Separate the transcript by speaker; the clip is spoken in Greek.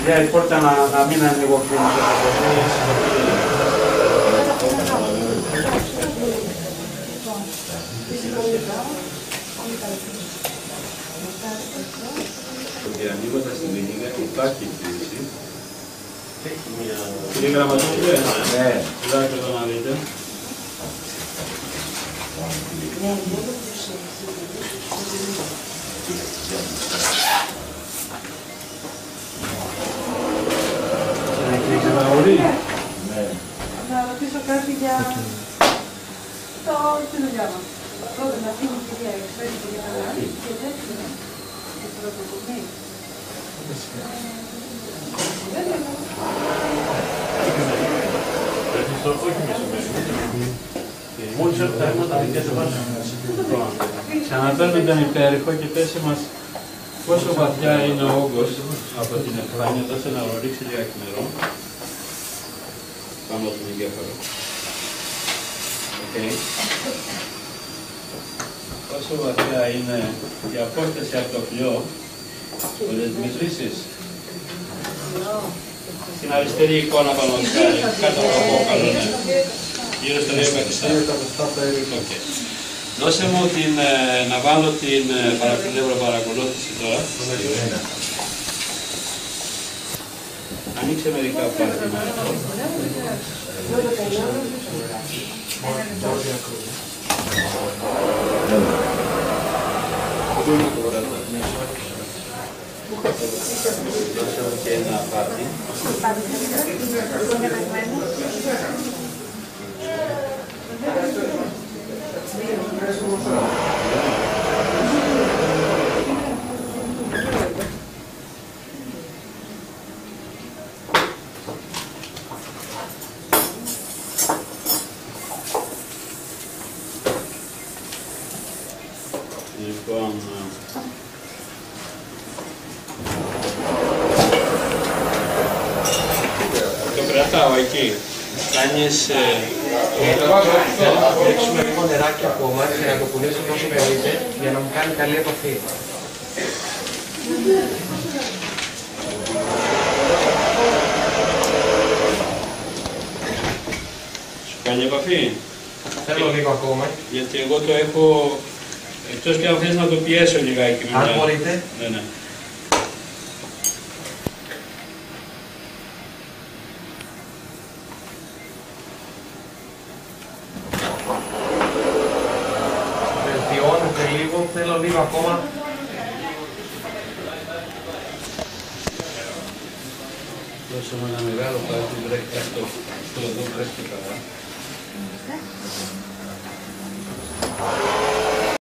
Speaker 1: Ya importa la mina de negocio.
Speaker 2: Porque ανοίγοντα την Ελληνικά υπάρχει κρίση. Κύριε Γραμματέα, κοιτάξτε εδώ να δείτε.
Speaker 3: Να ρωτήσω κάτι για τη δουλειά μας. Πρώτα να φύγει η κυρία Εξπέρι και καλά και δεύτερον η πρωτοκομή.
Speaker 1: Μόλις έρθει τα δικιά του βάζουν. Ξαναπαίρνουν τον υπέρηχο και πέσει μας πόσο βαθιά είναι ο όγκος από την εφράνεια, δώσε να ρίξει λιγάκι νερό πάνω από τον εγκέφαλο. Πόσο βαθιά είναι η απόσταση από το φλοιό, μπορείς να μετρήσεις. Στην αριστερή εικόνα πάνω κάτω από το κόκαλο, γύρω στο 2 Δώσε μου να βάλω την παρακολούθηση τώρα. Ανοίξε μερικά πάρτιμα. Δώσε μου και ένα πάρτι. Λοιπόν, το κρατάω εκεί. Κάνεις...
Speaker 4: Θέλω να ρίξουμε λίγο νεράκι ακόμα και να το πουλήσω όσο περίπου για να μου κάνει καλή επαφή.
Speaker 1: Σου κάνει επαφή.
Speaker 4: Θέλω λίγο ακόμα.
Speaker 1: Γιατί εγώ το έχω... Εκτός και αν θες να το πιέσω λιγάκι.
Speaker 4: Αν μπορείτε.
Speaker 1: Ναι.
Speaker 4: Βελτιώνεται λίγο, θέλω λίγο ακόμα.
Speaker 1: Δώσε μου ένα μεγάλο πάρτι, βρέχει αυτό. Αυτό εδώ βρέχει καλά.